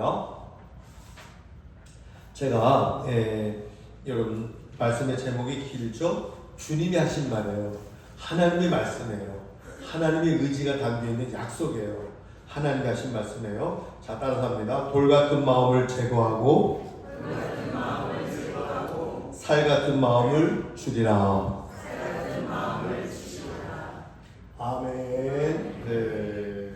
합니다. 제가 여러분 말씀의 제목이 길죠? 주님이 하신 말이에요. 하나님의 말씀이에요. 하나님의 의지가 담겨있는 약속이에요. 하나님이 하신 말씀이에요. 자, 따라서 합니다. 돌 같은 마음을 제거하고 살 같은 마음을 주리라. 아멘. 네.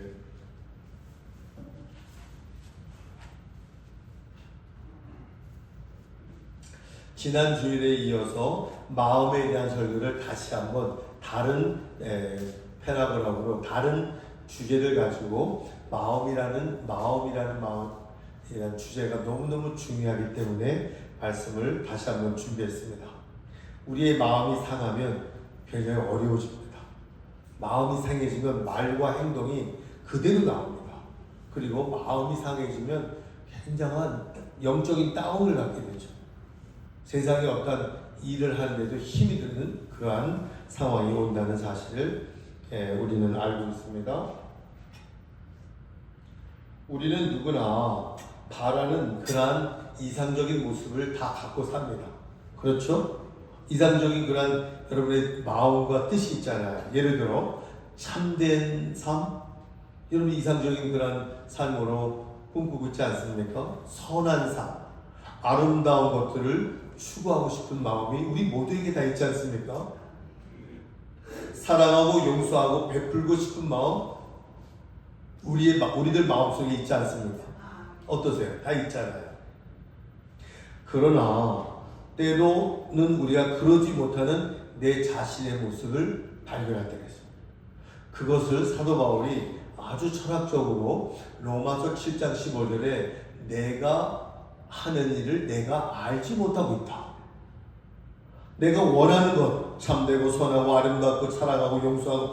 지난 주일에 이어서 마음에 대한 설교를 다시 한번 다른 패러그램으로 다른 주제를 가지고 마음이라는 주제가 너무너무 중요하기 때문에 말씀을 다시 한번 준비했습니다. 우리의 마음이 상하면 굉장히 어려워집니다. 마음이 상해지면 말과 행동이 그대로 나옵니다. 그리고 마음이 상해지면 굉장한 영적인 다운을 갖게 되죠. 세상에 어떤 일을 하는데도 힘이 드는 그러한 상황이 온다는 사실을 우리는 알고 있습니다. 우리는 누구나 바라는 그러한 이상적인 모습을 다 갖고 삽니다. 그렇죠? 이상적인 그러한 여러분의 마음과 뜻이 있잖아요. 예를 들어 참된 삶, 여러분 이상적인 그러한 삶으로 꿈꾸고 있지 않습니까? 선한 삶, 아름다운 것들을 추구하고 싶은 마음이 우리 모두에게 다 있지 않습니까? 사랑하고 용서하고 베풀고 싶은 마음, 우리들 마음속에 있지 않습니까? 어떠세요? 다 있잖아요. 그러나 때로는 우리가 그러지 못하는 내 자신의 모습을 발견할 때가 있습니다. 그것을 사도 바울이 아주 철학적으로 로마서 7장 15절에 내가 하는 일을 내가 알지 못하고 있다. 내가 원하는 것, 참되고 선하고 아름답고 사랑하고 용서하고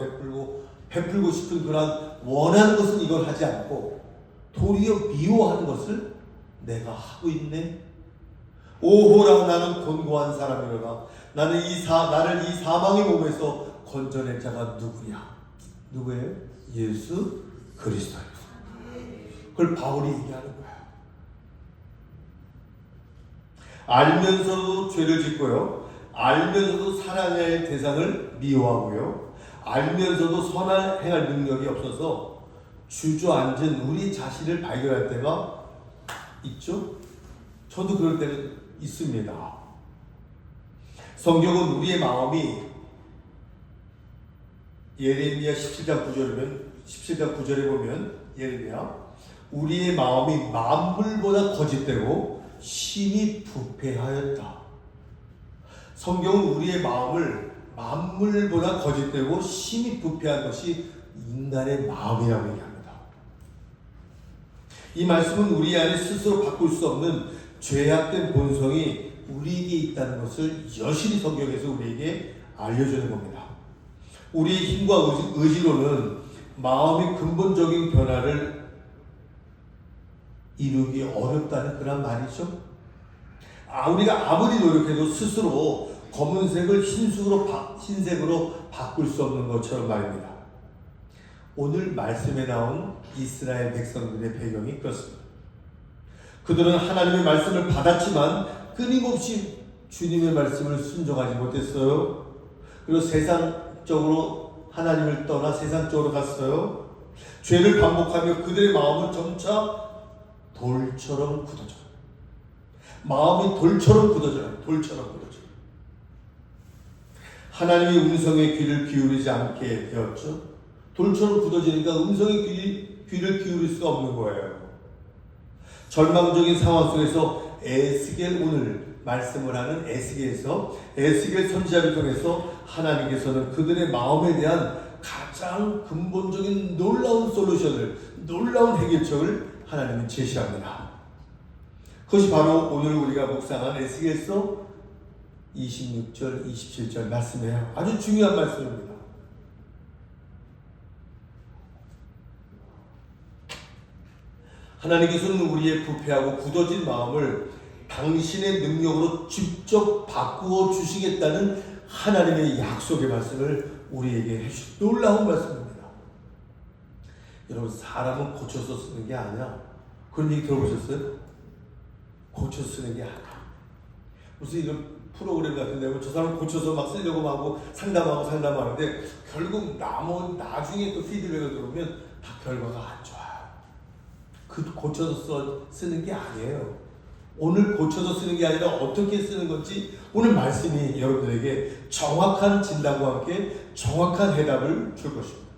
베풀고 싶은 그런 원하는 것은 이걸 하지 않고 도리어 미워하는 것을 내가 하고 있네. 오호라 나는 곤고한 사람이로다. 나를 이 사망의 몸에서 건져낼 자가 누구냐? 누구예요? 예수 그리스도예요. 그걸 바울이 얘기하는 거예요. 알면서도 죄를 짓고요. 알면서도 사랑할 대상을 미워하고요. 알면서도 선을 행할 능력이 없어서 주저앉은 우리 자신을 발견할 때가 있죠? 저도 그럴 때는 있습니다. 성경은 우리의 마음이 예레미야 17장 9절에 보면 예레미야 우리의 마음이 만물보다 거짓되고 심히 부패하였다. 성경은 우리의 마음을 만물보다 거짓되고 심히 부패한 것이 인간의 마음이라고 얘기합니다. 이 말씀은 우리 안에 스스로 바꿀 수 없는 죄악된 본성이 우리에게 있다는 것을 여실히 성경에서 우리에게 알려주는 겁니다. 우리의 힘과 의지로는 마음의 근본적인 변화를 이루기 어렵다는 그런 말이죠. 우리가 아무리 노력해도 스스로 검은색을 흰색으로 바꿀 수 없는 것처럼 말입니다. 오늘 말씀에 나온 이스라엘 백성들의 배경이 그렇습니다. 그들은 하나님의 말씀을 받았지만 끊임없이 주님의 말씀을 순종하지 못했어요. 그리고 세상적으로 하나님을 떠나 세상적으로 갔어요. 죄를 반복하며 그들의 마음은 점차 돌처럼 굳어져요. 마음이 돌처럼 굳어져요. 하나님의 음성에 귀를 기울이지 않게 되었죠. 돌처럼 굳어지니까 음성에 귀를 기울일 수가 없는 거예요. 절망적인 상황 속에서 오늘 말씀을 하는 에스겔 선지자를 통해서 하나님께서는 그들의 마음에 대한 가장 근본적인 놀라운 놀라운 해결책을 하나님은 제시합니다. 그것이 바로 오늘 우리가 묵상한 에스겔서 26절, 27절 말씀이에요. 아주 중요한 말씀입니다. 하나님께서는 우리의 부패하고 굳어진 마음을 당신의 능력으로 직접 바꾸어 주시겠다는 하나님의 약속의 말씀을 우리에게 해주신 놀라운 말씀입니다. 여러분, 사람은 고쳐서 쓰는 게 아니야. 그런 얘기 들어보셨어요? 고쳐 쓰는 게 아니야. 무슨 이런 프로그램 같은데 뭐 저 사람 고쳐서 막 쓰려고 하고 상담하는데 결국 나중에 또 피드백을 들어오면 다 결과가 안 좋아요. 그 고쳐서 쓰는 게 아니에요. 오늘 고쳐서 쓰는 게 아니라 어떻게 쓰는 건지 오늘 말씀이 여러분들에게 정확한 진단과 함께 정확한 해답을 줄 것입니다.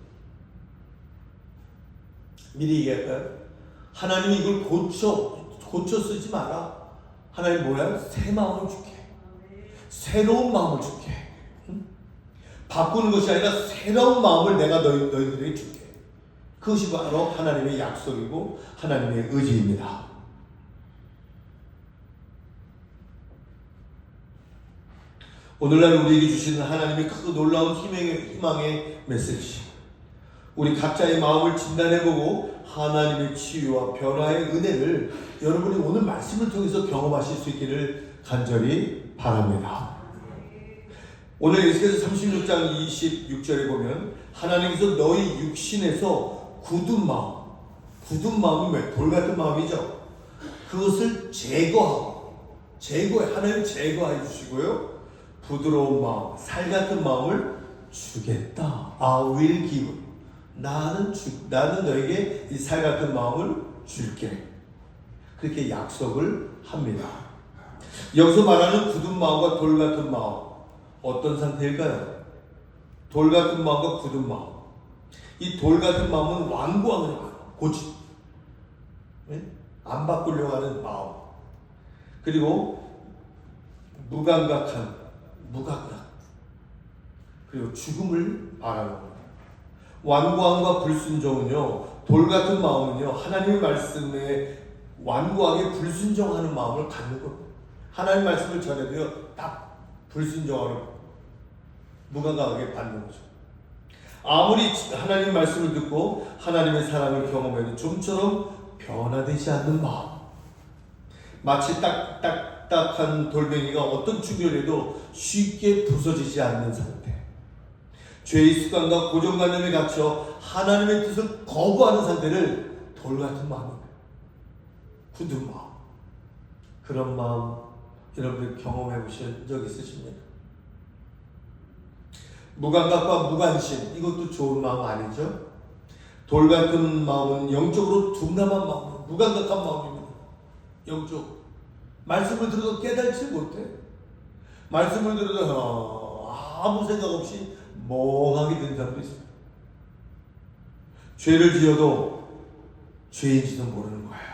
미리 얘기할까요? 하나님이 이걸 고쳐 쓰지 마라. 하나님 뭐야? 새 마음을 줄게. 새로운 마음을 줄게. 응? 바꾸는 것이 아니라 새로운 마음을 내가 너희들에게 줄게. 그것이 바로 하나님의 약속이고 하나님의 의지입니다. 오늘날 우리에게 주시는 하나님의 크고 놀라운 희망의 메시지. 우리 각자의 마음을 진단해보고 하나님의 치유와 변화의 은혜를 여러분이 오늘 말씀을 통해서 경험하실 수 있기를 간절히 바랍니다. 오늘 에스겔서 36장 26절에 보면 하나님께서 너희 육신에서 굳은 마음이 왜? 돌 같은 마음이죠. 그것을 하나님 제거해 주시고요. 부드러운 마음, 살 같은 마음을 주겠다. I will give. 나는 너에게 이 살 같은 마음을 줄게. 그렇게 약속을 합니다. 여기서 말하는 굳은 마음과 돌 같은 마음, 어떤 상태일까요? 돌 같은 마음과 굳은 마음. 이 돌 같은 마음은 완고하는 마음, 안 바꾸려고 하는 마음. 그리고 무감각. 그리고 죽음을 바라는 겁니다. 완고함과 불순종은요, 돌 같은 마음은요, 하나님의 말씀에 완고하게 불순종하는 마음을 갖는 겁니다. 하나님 말씀을 전해도요, 딱 불순종하는, 무감각하게 받는 거죠. 아무리 하나님 말씀을 듣고 하나님의 사랑을 경험해도 좀처럼 변화되지 않는 마음. 마치 딱딱한 돌멩이가 어떤 충격에도 쉽게 부서지지 않는 상태. 죄의 습관과 고정관념에 갇혀 하나님의 뜻을 거부하는 상태를 돌 같은 마음입니다. 굳은 마음. 그런 마음 여러분들 경험해 보신 적 있으십니까? 무감각과 무관심, 이것도 좋은 마음 아니죠? 돌 같은 마음은 영적으로 둔감한 마음, 무감각한 마음입니다. 영적. 말씀을 들어도 깨달지 못해. 말씀을 들어도 아무 생각 없이 멍하게 된 사람도 있습니다. 죄를 지어도 죄인지도 모르는 거예요.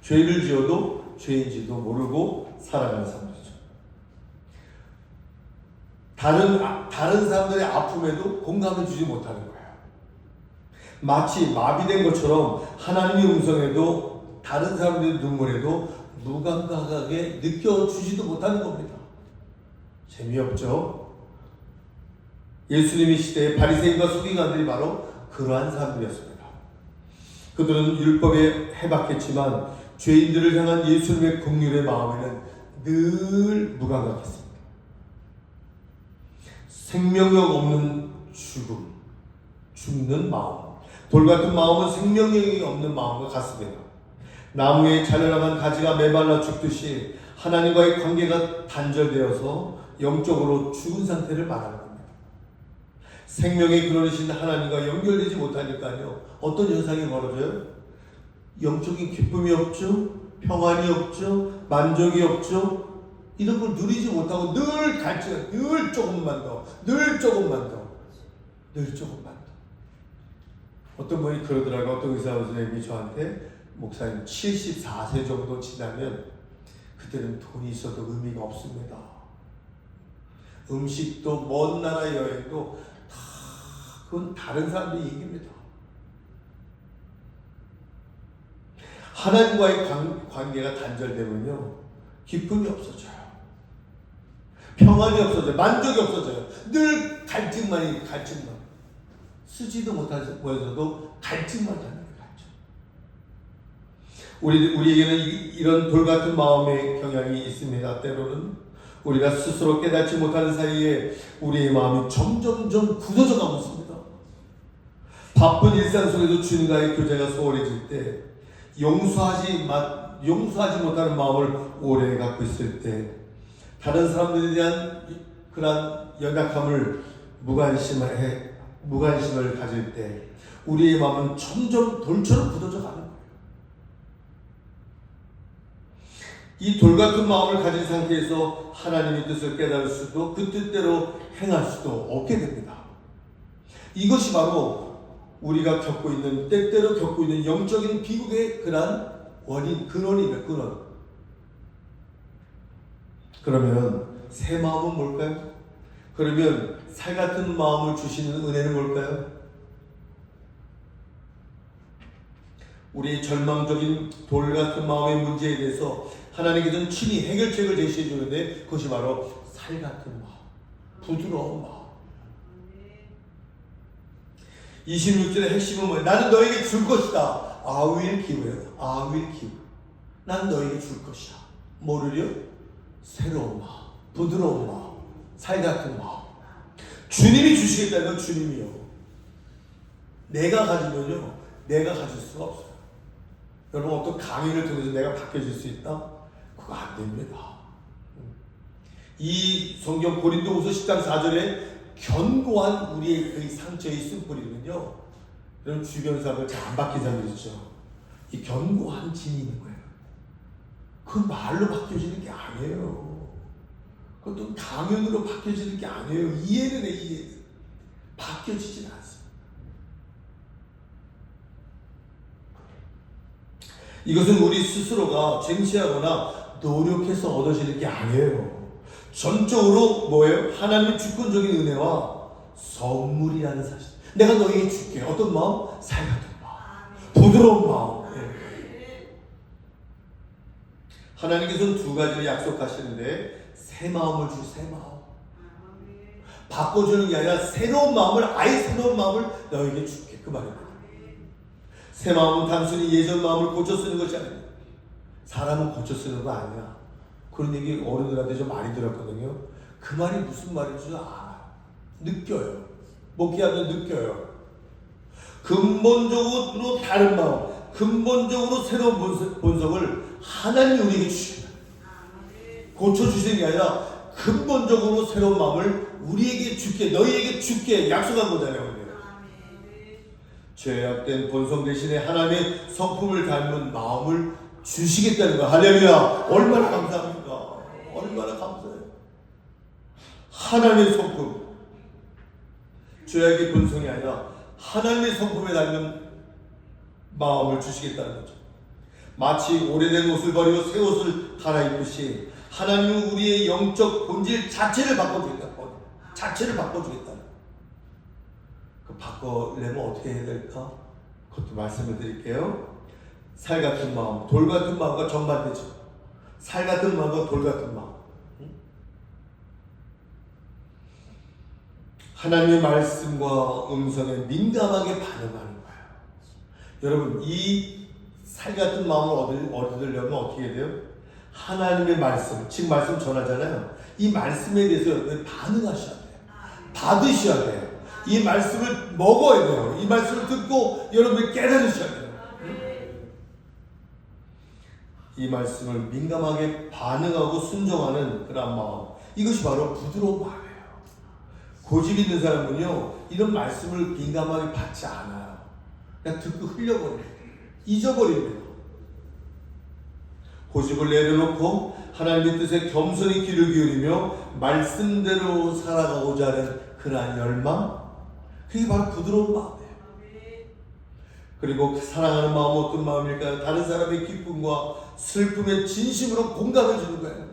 죄를 지어도 죄인지도 모르고 살아가는 사람들이죠. 다른 사람들의 아픔에도 공감해 주지 못하는 거예요. 마치 마비된 것처럼 하나님의 음성에도 다른 사람들의 눈물에도 무감각하게 느껴주지도 못하는 겁니다. 재미없죠? 예수님의 시대에 바리새인과 서기관들이 바로 그러한 사람들이었습니다. 그들은 율법에 해박했지만 죄인들을 향한 예수님의 긍휼의 마음에는 늘 무감각했습니다. 생명력 없는 죽는 마음. 돌 같은 마음은 생명력이 없는 마음과 같습니다. 나무의 자라나간 가지가 메말라 죽듯이 하나님과의 관계가 단절되어서 영적으로 죽은 상태를 말하는 겁니다. 생명의 근원이신 하나님과 연결되지 못하니까요, 어떤 현상이 벌어져요? 영적인 기쁨이 없죠, 평안이 없죠, 만족이 없죠. 이런 걸 누리지 못하고 늘 갈증, 늘 조금만 더. 어떤 분이 그러더라고요. 어떤 의사 선생님이 저한테, 목사님 74세 정도 지나면 그때는 돈이 있어도 의미가 없습니다. 음식도 먼 나라 여행도 다 그건 다른 사람들의 얘기입니다. 하나님과의 관계가 단절되면요, 기쁨이 없어져요. 평안이 없어져요. 만족이 없어져요. 늘 갈증만. 쓰지도 못하면서도 갈증만 하는 거죠. 우리에게는 이런 돌 같은 마음의 경향이 있습니다. 때로는 우리가 스스로 깨닫지 못하는 사이에 우리의 마음이 점점점 굳어져 가고 있습니다. 바쁜 일상 속에도 주님과의 교제가 소홀해질 때, 용서하지 못하는 마음을 오래 갖고 있을 때, 다른 사람들에 대한 그런 연약함을 무관심을 가질 때 우리의 마음은 점점 돌처럼 굳어져 가는 거예요. 이 돌같은 마음을 가진 상태에서 하나님의 뜻을 깨달을 수도 그 뜻대로 행할 수도 없게 됩니다. 이것이 바로 우리가 때때로 겪고 있는 영적인 비극의 그러한 근원이에요. 근원. 그러면 새 마음은 뭘까요? 그러면 살 같은 마음을 주시는 은혜는 뭘까요? 우리의 절망적인 돌 같은 마음의 문제에 대해서 하나님께서는 친히 해결책을 제시해 주는데, 그것이 바로 살 같은 마음, 부드러운 마음. 26절의 핵심은 뭐예요? 나는 너에게 줄 것이다. I will give요. I will give. 난 너에게 줄 것이야. 뭐를요? 새로운 마음, 부드러운 마음, 살 같은 마음. 주님이 주시겠다는 건 주님이요. 내가 가지면요, 내가 가질 수가 없어요. 여러분, 어떤 강의를 통해서 내가 바뀌어질 수 있다? 그거 안 됩니다. 이 성경 고린도후서 10장 4절에 견고한 우리의 그 상처의 쓴뿌리는요, 여러분 주변 사람들 잘 안 바뀌자는 거죠. 이 견고한 진이 있는 거예요. 그건 말로 바뀌어지는 게 아니에요. 그것도 강연으로 바뀌어지는 게 아니에요. 이해는 이해. 바뀌어지진 않습니다. 이것은 우리 스스로가 쟁취하거나 노력해서 얻어지는 게 아니에요. 전적으로 뭐예요? 하나님의 주권적인 은혜와 선물이라는 사실. 내가 너에게 줄게. 어떤 마음? 살 같은 마음, 부드러운 마음. 하나님께서는 두 가지를 약속하시는데, 새 마음을 새 마음. 바꿔주는 게 아니라 새로운 마음을, 아예 새로운 마음을 너에게 줄게. 그 말입니다. 새 마음은 단순히 예전 마음을 고쳐 쓰는 것이 아니에요. 사람은 고쳐 쓰는 거 아니야. 그런 얘기 어른들한테 좀 많이 들었거든요. 그 말이 무슨 말인지 알아요. 느껴요. 목회하면 느껴요. 근본적으로 다른 마음, 근본적으로 새로운 본성을 하나님이 우리에게 주십니다. 고쳐주시는 게 아니라 근본적으로 새로운 마음을 우리에게 줄게, 너희에게 줄게 약속한 거잖아요. 죄악된 본성 대신에 하나님의 성품을 닮은 마음을 주시겠다는 거. 할렐루야. 얼마나 감사합니까? 얼마나 감사해요. 하나님의 성품, 죄악의 본성이 아니라 하나님의 성품에 닮은 마음을 주시겠다는 거죠. 마치 오래된 옷을 버리고 새 옷을 갈아입듯이 하나님은 우리의 영적 본질 자체를 바꿔주겠다. 자체를 바꿔주겠다. 그 바꿔내면 어떻게 해야 될까? 그것도 말씀을 드릴게요. 살 같은 마음, 돌 같은 마음과 정반대죠. 살 같은 마음과 돌 같은 마음. 하나님의 말씀과 음성에 민감하게 반응하는 거예요. 여러분, 이 살 같은 마음을 얻으려면 어떻게 해야 돼요? 하나님의 말씀, 즉 말씀 전하잖아요. 이 말씀에 대해서 여러분 반응하셔야 돼요. 받으셔야 돼요. 이 말씀을 먹어야 돼요. 이 말씀을 듣고 여러분이 깨달으셔야 돼요. 이 말씀을 민감하게 반응하고 순종하는 그런 마음, 이것이 바로 부드러운 마음이에요. 고집 있는 사람은요, 이런 말씀을 민감하게 받지 않아요. 그냥 듣고 흘려버려요. 잊어버립니다. 고집을 내려놓고 하나님의 뜻에 겸손히 귀를 기울이며 말씀대로 살아가고자 하는 그러한 열망, 그게 바로 부드러운 마음이에요. 그리고 사랑하는 마음은 어떤 마음일까요? 다른 사람의 기쁨과 슬픔에 진심으로 공감해 주는 거예요.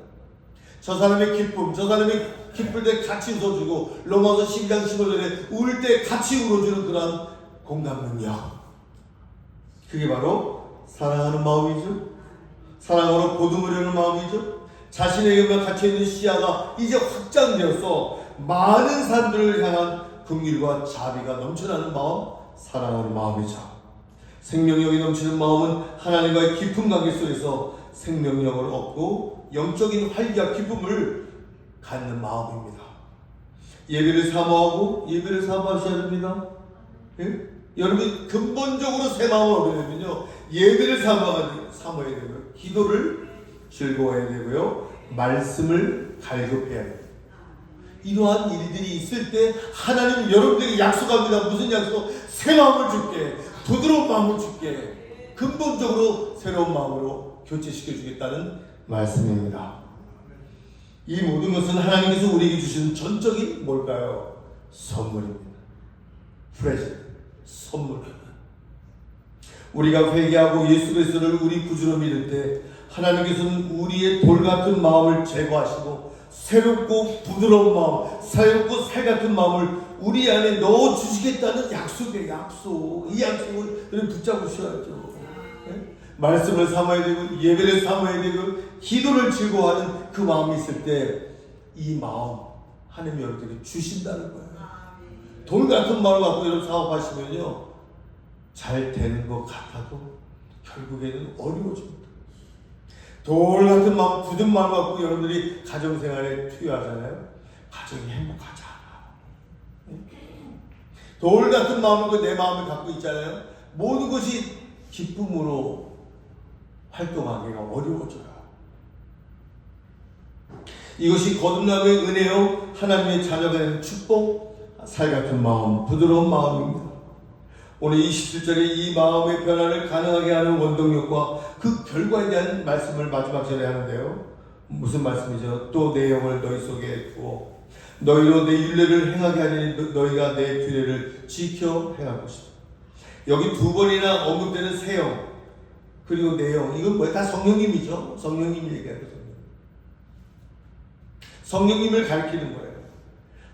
저 사람의 기쁨, 저 사람이 기쁠 때 같이 웃어주고, 로마서 12장 15절에 울 때 같이 울어주는 그런 공감 능력. 그게 바로 사랑하는 마음이죠. 사랑으로 보듬으려는 마음이죠. 자신에게만 갇혀있는 시야가 이제 확장되어서 많은 사람들을 향한 긍휼과 자비가 넘쳐나는 마음, 사랑하는 마음이죠. 생명력이 넘치는 마음은 하나님과의 깊은 관계 속에서 생명력을 얻고 영적인 활기와 기쁨을 갖는 마음입니다. 예배를 사모하셔야 됩니다. 예? 여러분 근본적으로 새 마음을 얻으려면요, 예배를 삼아야 되고요, 기도를 즐거워해야 되고요, 말씀을 갈급해야 돼요. 이러한 일들이 있을 때 하나님 여러분들에게 약속합니다. 무슨 약속? 새 마음을 줄게, 부드러운 마음을 줄게, 근본적으로 새로운 마음으로 교체시켜 주겠다는 말씀입니다. 이 모든 것은 하나님께서 우리에게 주시는 전적인 뭘까요? 선물입니다. 프레젠트, 선물입니다. 우리가 회개하고 예수 그리스도를 우리 구주로 믿을 때 하나님께서는 우리의 돌 같은 마음을 제거하시고 새롭고 부드러운 마음, 새롭고 살 같은 마음을 우리 안에 넣어 주시겠다는 약속이에요. 약속. 이 약속을 붙잡으셔야죠. 네? 말씀을 삼아야 되고 예배를 삼아야 되고 기도를 즐거워하는 그 마음이 있을 때 이 마음 하나님이 여러분에게 주신다는 거예요. 돌 같은 마음을 갖고 여러분 사업하시면요, 잘 되는 것 같아도 결국에는 어려워집니다. 돌 같은 마음, 굳은 마음 갖고 여러분들이 가정생활에 투여하잖아요. 가정이 행복하지 않아. 돌 같은 마음을 내 마음을 갖고 있잖아요. 모든 것이 기쁨으로 활동하기가 어려워져요. 이것이 거듭남의 은혜요, 하나님의 자녀가 되는 축복, 살 같은 마음, 부드러운 마음입니다. 오늘 27절에 이 마음의 변화를 가능하게 하는 원동력과 그 결과에 대한 말씀을 마지막 절에 하는데요. 무슨 말씀이죠? 또 내 영을 너희 속에 두어 너희로 내 율례를 행하게 하니 너희가 내 규례를 지켜 행할 것이다. 여기 두 번이나 언급되는 새 영, 그리고 내 영, 이건 뭐야? 다 성령님이죠. 성령님 얘기하는 거예요. 성령님을 가리키는 거예요.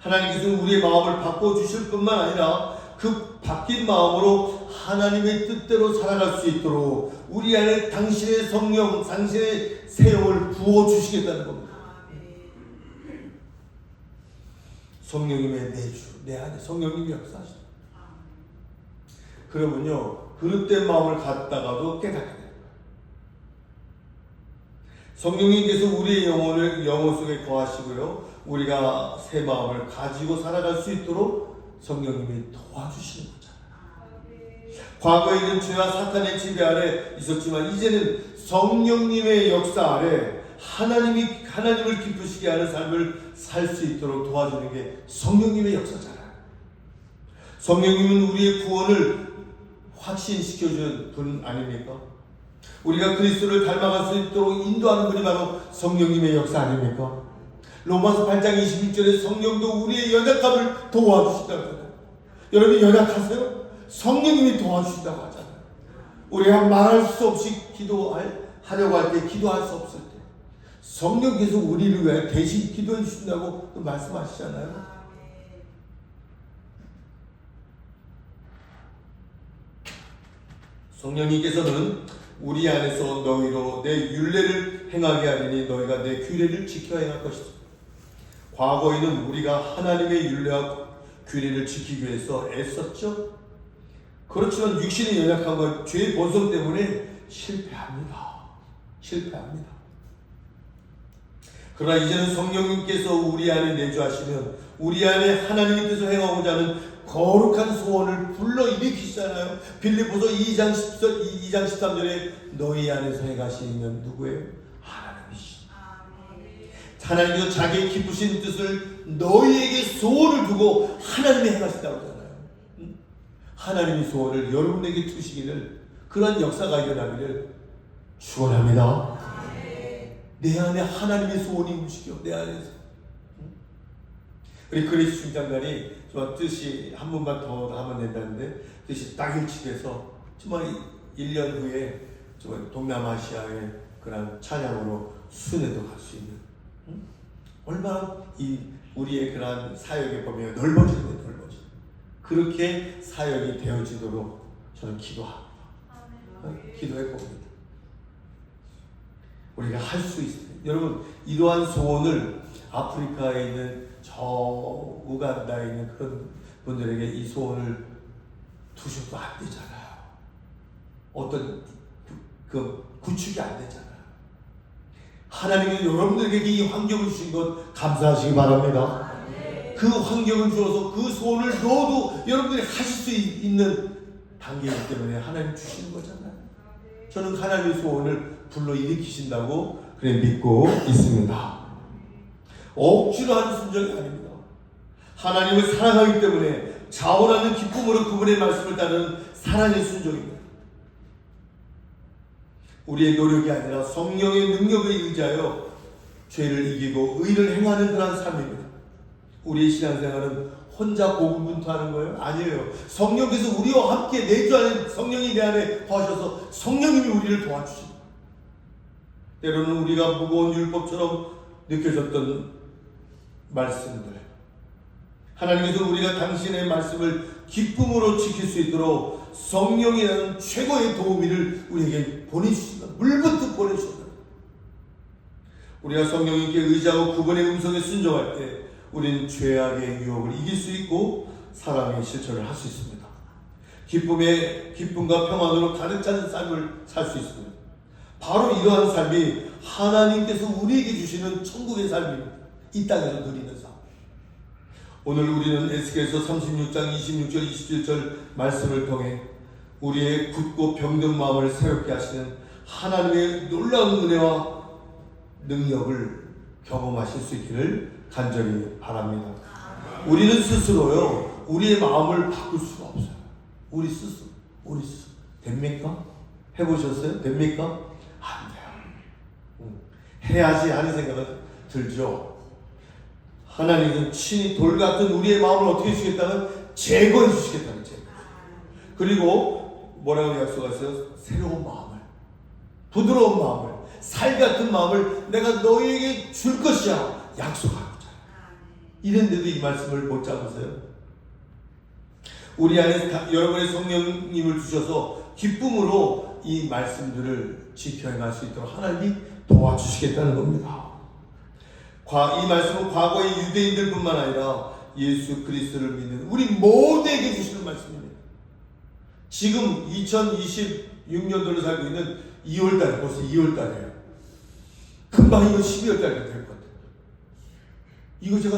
하나님께서는 우리의 마음을 바꿔주실 뿐만 아니라 그 바뀐 마음으로 하나님의 뜻대로 살아갈 수 있도록 우리 안에 당신의 성령, 당신의 새 영을 부어주시겠다는 겁니다. 성령님의 내주, 내 안에 성령님이 역사하시다. 그러면요, 그릇된 마음을 갖다가도 깨닫게 됩니다. 성령님께서 우리의 영혼 속에 거하시고요, 우리가 새 마음을 가지고 살아갈 수 있도록 성령님이 도와주시는 거잖아요. 과거에는 죄와 사탄의 지배 아래 있었지만 이제는 성령님의 역사 아래 하나님을 기쁘시게 하는 삶을 살 수 있도록 도와주는 게 성령님의 역사잖아요. 성령님은 우리의 구원을 확신시켜준 분 아닙니까? 우리가 그리스도를 닮아갈 수 있도록 인도하는 분이 바로 성령님의 역사 아닙니까? 로마서 8장 26절에 성령도 우리의 연약함을 도와주신다고 하잖아요. 여러분 연약하세요? 성령님이 도와주신다고 하잖아요. 우리가 말할 수 없이 기도하려고 할 때, 기도할 수 없을 때 성령께서 우리를 위해 대신 기도해 주신다고 또 말씀하시잖아요. 성령님께서는 우리 안에서 너희로 내 율례를 행하게 하리니 너희가 내 규례를 지켜 행할 것이다. 과거에는 우리가 하나님의 율례와 규례를 지키기 위해서 애썼죠. 그렇지만 육신의 연약함과 죄의 본성 때문에 실패합니다. 그러나 이제는 성령님께서 우리 안에 내주하시면 우리 안에 하나님의 뜻을 행하고자 하는 거룩한 소원을 불러 일으키시잖아요. 빌립보서 2장 13절에 너희 안에서 행하시는 누구예요? 하나님이시죠. 하나님께서 자기의 기쁘신 뜻을 너희에게 소원을 두고 하나님이 행하신다고 하잖아요. 하나님의 소원을 여러분에게 두시기를, 그런 역사가 일어나기를 축원합니다. 내 안에 하나님의 소원이 움직여, 내 안에서. 우리 그리스 중장관이 저 뜻이 한 번만 더 하면 된다는데 뜻이 딱 일치돼서 정말 1년 후에 정말 동남아시아의 그런 찬양으로 순회도 갈 수 있는, 얼마나 이 우리의 그런 사역의 범위가 넓어지는 그렇게 사역이 되어지도록 저는 기도합니다. 기도해 봅니다. 우리가 할 수 있어요. 여러분, 이러한 소원을 아프리카에 있는 저 우간다에 있는 그런 분들에게 이 소원을 두셔도 안 되잖아요. 어떤 그 구축이 안 되잖아요. 하나님이 여러분들에게 이 환경을 주신 것 감사하시기 바랍니다. 그 환경을 주어서 그 소원을 넣어도 여러분들이 하실 수 있는 단계이기 때문에 하나님 주시는 거잖아요. 저는 하나님의 소원을 불러일으키신다고 그래 믿고 있습니다. 억지로 하는 순종이 아닙니다. 하나님을 사랑하기 때문에 자원하는 기쁨으로 그분의 말씀을 따르는 사랑의 순종입니다. 우리의 노력이 아니라 성령의 능력에 의지하여 죄를 이기고 의를 행하는 그런 삶입니다. 우리의 신앙생활은 혼자 고군분투하는 거예요? 아니에요. 성령께서 우리와 함께 내주하는 성령이 내 안에 거하셔서 성령님이 우리를 도와주십니다. 때로는 우리가 무거운 율법처럼 느껴졌던 말씀들, 하나님께서 우리가 당신의 말씀을 기쁨으로 지킬 수 있도록 성령이라는 최고의 도우미를 우리에게 보내주신다. 물붓듯 보내주신다. 우리가 성령님께 의지하고 그분의 음성에 순종할 때 우리는 죄악의 유혹을 이길 수 있고 사랑의 실천을 할 수 있습니다. 기쁨과 평안으로 가득 차는 삶을 살 수 있습니다. 바로 이러한 삶이 하나님께서 우리에게 주시는 천국의 삶입니다. 이 땅에서 누리는 삶. 오늘 우리는 에스겔서 36장 26절 27절 말씀을 통해 우리의 굳고 병든 마음을 새롭게 하시는 하나님의 놀라운 은혜와 능력을 경험하실 수 있기를 간절히 바랍니다. 우리는 스스로요 우리의 마음을 바꿀 수가 없어요. 우리 스스로 됩니까? 해보셨어요? 됩니까? 안 돼요. 해야지 하는 생각은 들죠. 하나님은 친히 돌 같은 우리의 마음을 어떻게 해주시겠다는 제거해 주시겠다는 제거. 그리고 뭐라고 약속하세요? 새로운 마음을, 부드러운 마음을, 살 같은 마음을 내가 너희에게 줄 것이야 약속하고 있잖아요. 이랬는데도 이 말씀을 못 잡으세요? 우리 안에 여러분의 성령님을 주셔서 기쁨으로 이 말씀들을 지켜 행할 수 있도록 하나님이 도와주시겠다는 겁니다. 이 말씀은 과거의 유대인들뿐만 아니라 예수 그리스도를 믿는 우리 모두에게 주시는 말씀입니다. 지금 2026년도를 살고 있는 2월달에 벌써 2월달이에요. 금방 이거 12월달이 될 것 같아요. 이거 제가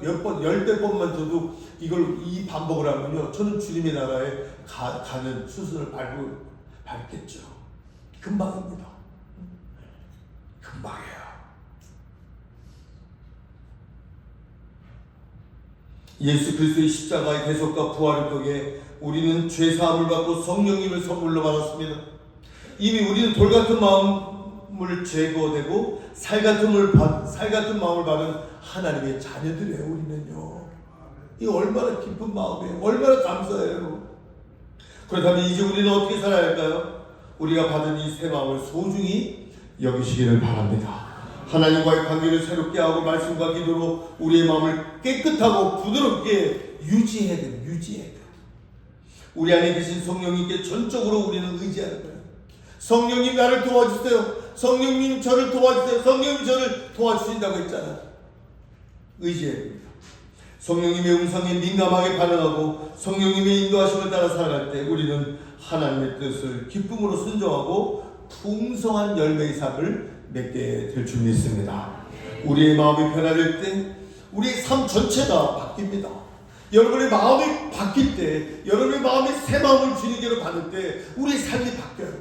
몇 번, 10대 번만 줘도 이 반복을 하면요. 저는 주님의 나라에 가는 수순을 밟겠죠. 금방입니다. 금방이에요. 예수 그리스도의 십자가의 대속과 부활을 통해 우리는 죄사함을 받고 성령님을 선물로 받았습니다. 이미 우리는 돌 같은 마음을 제거되고 살 같은 마음을 받은 하나님의 자녀들이에요. 우리는요. 이 얼마나 기쁜 마음이에요. 얼마나 감사해요. 그렇다면 이제 우리는 어떻게 살아야 할까요? 우리가 받은 이 새 마음을 소중히 여기시기를 바랍니다. 하나님과의 관계를 새롭게 하고 말씀과 기도로 우리의 마음을 깨끗하고 부드럽게 유지해야 돼요. 우리 안에 계신 성령님께 전적으로 우리는 의지하는 거예요. 성령님 나를 도와주세요. 성령님 저를 도와주세요. 성령님 저를 도와주신다고 했잖아요. 의지해야 됩니다. 성령님의 음성에 민감하게 반응하고 성령님의 인도하심을 따라 살아갈 때 우리는 하나님의 뜻을 기쁨으로 순종하고 풍성한 열매의 삶을 맺게 될 줄 믿습니다. 우리의 마음이 변화될 때 우리의 삶 전체가 바뀝니다. 여러분의 마음이 바뀔 때, 여러분의 마음이 새 마음을 주님께로 받을 때 우리의 삶이 바뀌어요.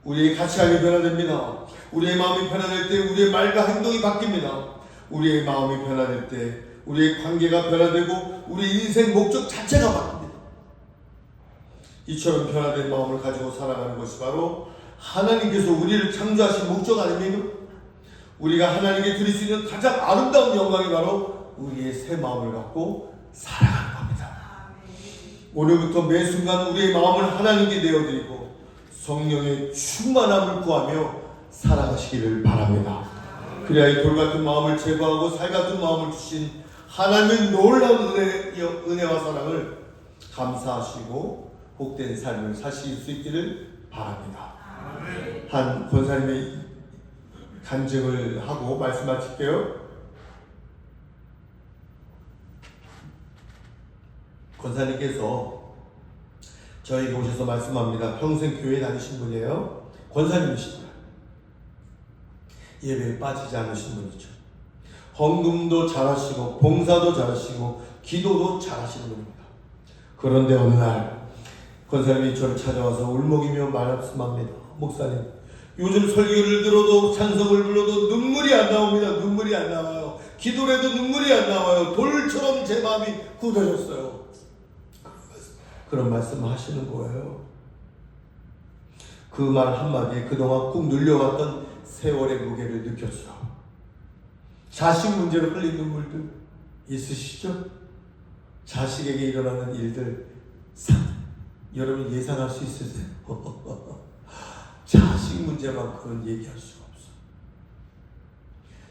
우리의 가치관이 변화됩니다. 우리의 마음이 변화될 때 우리의 말과 행동이 바뀝니다. 우리의 마음이 변화될 때 우리의 관계가 변화되고 우리 인생 목적 자체가 바뀝니다. 이처럼 변화된 마음을 가지고 살아가는 것이 바로 하나님께서 우리를 창조하신 목적 아닙니까? 우리가 하나님께 드릴 수 있는 가장 아름다운 영광이 바로 우리의 새 마음을 갖고 살아가는 겁니다. 오늘부터 매 순간 우리의 마음을 하나님께 내어드리고 성령의 충만함을 구하며 살아가시기를 바랍니다. 그래야 이 돌 같은 마음을 제거하고 살 같은 마음을 주신 하나님의 놀라운 은혜와 사랑을 감사하시고 복된 삶을 사실 수 있기를 바랍니다. 한 권사님의 간증을 하고 말씀 마칠게요. 권사님께서 저에게 오셔서 말씀합니다. 평생 교회 다니신 분이에요. 권사님이십니다. 예배에 빠지지 않으신 분이죠. 헌금도 잘하시고 봉사도 잘하시고 기도도 잘하시는 분입니다. 그런데 어느 날 권사님이 저를 찾아와서 울먹이며 말씀합니다. 목사님, 요즘 설교를 들어도 찬송을 불러도 눈물이 안 나옵니다. 눈물이 안 나와요. 기도를 해도 눈물이 안 나와요. 돌처럼 제 마음이 굳어졌어요. 그런 말씀 하시는 거예요. 그 말 한마디에 그동안 꾹 눌려왔던 세월의 무게를 느꼈어요. 자식 문제로 흘린 눈물들 있으시죠? 자식에게 일어나는 일들 여러분 예상할 수 있으세요? 자식 문제만큼은 얘기할 수가 없어요.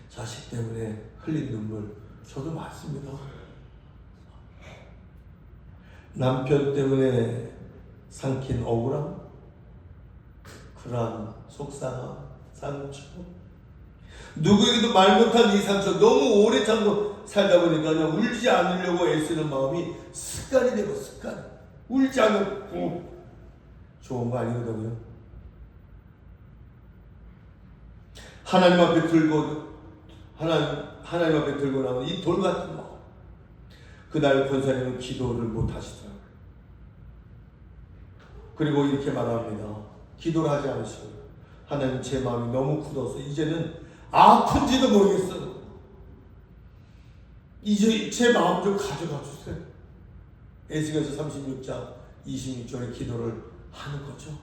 자식 때문에 흘린 눈물 저도 많습니다. 남편 때문에 삼킨 억울함, 불안, 속상함, 상처, 누구에게도 말 못한 이 상처 너무 오래 참고 살다 보니까 그냥 울지 않으려고 애쓰는 마음이 습관이 되고 습관. 울지 않고 좋은 거 아니거든요. 하나님 앞에 들고 하나님 앞에 들고 나온 이 돌 같은 마음. 그날 권사님은 기도를 못 하시더라고요. 그리고 이렇게 말합니다. 기도를 하지 않으시고 하나님 제 마음이 너무 굳어서 이제는 아픈지도 모르겠어요. 이제 제 마음 좀 가져가 주세요. 에스겔서 36장 26절에 기도를 하는 거죠.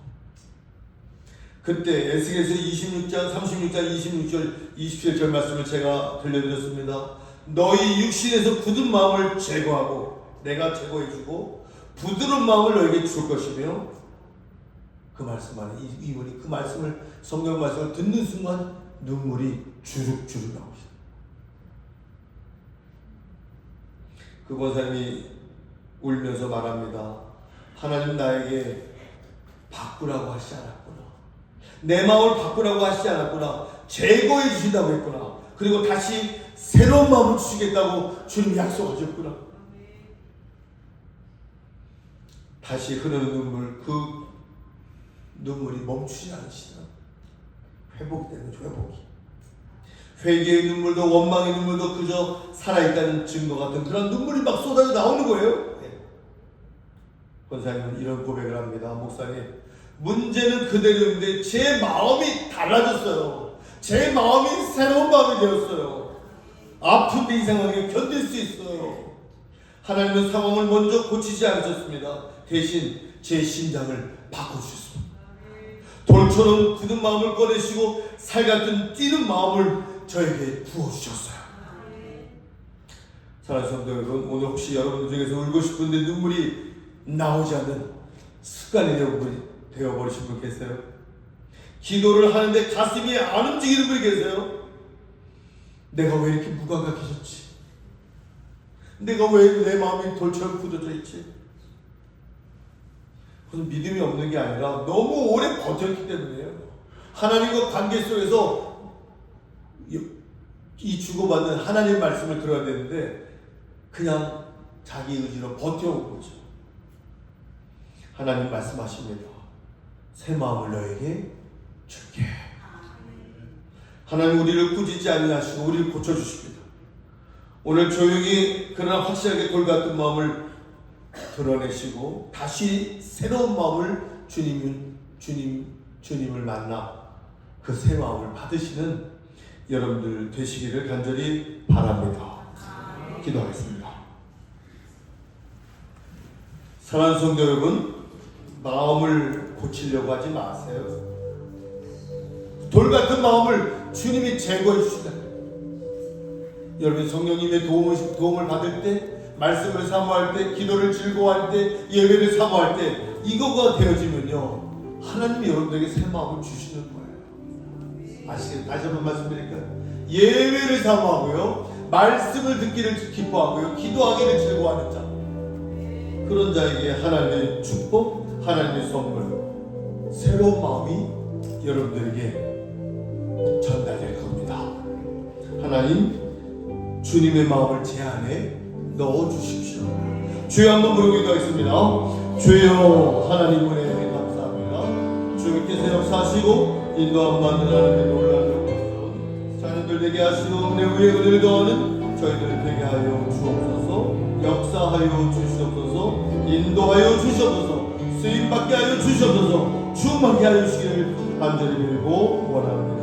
그때 에스겔서 26장 36장 26절 27절 말씀을 제가 들려드렸습니다. 너희 육신에서 굳은 마음을 제거하고 내가 제거해주고 부드러운 마음을 너에게 줄 것이며 그 말씀 안에 이분이 그 말씀을 성경 말씀을 듣는 순간 눈물이 주룩주룩 나옵니다. 그 권사님이 울면서 말합니다. 하나님 나에게 바꾸라고 하시지 않았구나. 내 마음을 바꾸라고 하시지 않았구나. 제거해 주신다고 했구나. 그리고 다시 새로운 마음을 주시겠다고 주님 약속하셨구나. 다시 흐르는 눈물, 그 눈물이 멈추지 않으시더라. 회복되는 회복이. 회개의 눈물도 원망의 눈물도 그저 살아있다는 증거 같은 그런 눈물이 막 쏟아져 나오는 거예요. 권사님은 이런 고백을 합니다. 목사님, 문제는 그대로인데 제 마음이 달라졌어요. 제 마음이 새로운 마음이 되었어요. 아픈데 이 상황에 견딜 수 있어요. 하나님은 상황을 먼저 고치지 않으셨습니다. 대신 제 심장을 바꿔주셨습니다. 돌처럼 굳은 마음을 꺼내시고 살같은 뛰는 마음을 저에게 부어주셨어요. 사랑하는 성도 여러분, 오늘 혹시 여러분들 중에서 울고 싶은데 눈물이 나오지 않는 습관이 되어버리신 분 계세요? 기도를 하는데 가슴이 안 움직이는 분이 계세요? 내가 왜 이렇게 무감각해졌지? 내가 왜 내 마음이 돌처럼 굳어져 있지? 그것은 믿음이 없는 게 아니라 너무 오래 버텼기 때문이에요. 하나님과 관계 속에서 이 주고받는 하나님의 말씀을 들어야 되는데 그냥 자기 의지로 버텨온 거죠. 하나님 말씀하십니다. 새 마음을 너에게 줄게. 하나님 우리를 꾸짖지 아니하시고 우리를 고쳐주십니다. 오늘 조용히 그러나 확실하게 돌같은 마음을 드러내시고 다시 새로운 마음을 주님을 만나 그 새 마음을 받으시는 여러분들 되시기를 간절히 바랍니다. 기도하겠습니다. 사랑하는 성도 여러분, 마음을 고치려고 하지 마세요. 돌같은 마음을 주님이 제거해 주시다. 여러분 성령님의 도움을 받을 때, 말씀을 사모할 때, 기도를 즐거워할 때, 예배를 사모할 때 이거가 되어지면요 하나님이 여러분들에게 새 마음을 주시는 거예요. 아시겠어요? 다시 한번 말씀드릴까요? 예배를 사모하고요, 말씀을 듣기를 기뻐하고요, 기도하기를 즐거워하는 자, 그런 자에게 하나님의 축복, 하나님의 선물, 새로운 마음이 여러분들에게 전달될 겁니다. 하나님, 주님의 마음을 제 안에 넣어주십시오. 주여 한번 부르기도 하겠습니다. 주여 하나님 은혜 감사합니다. 주님께서 역사하시고 인도함 받는 하나님의 놀라운 역사, 자녀들 되게 하시고 내 위에 은혜를 더하는 저희들 되게 하여 주옵소서. 역사하여 주시옵소서. 인도하여 주시옵소서. 쓰임받게 하여 주셔서 충만케 하여 주시기를 간절히 빌고 원합니다.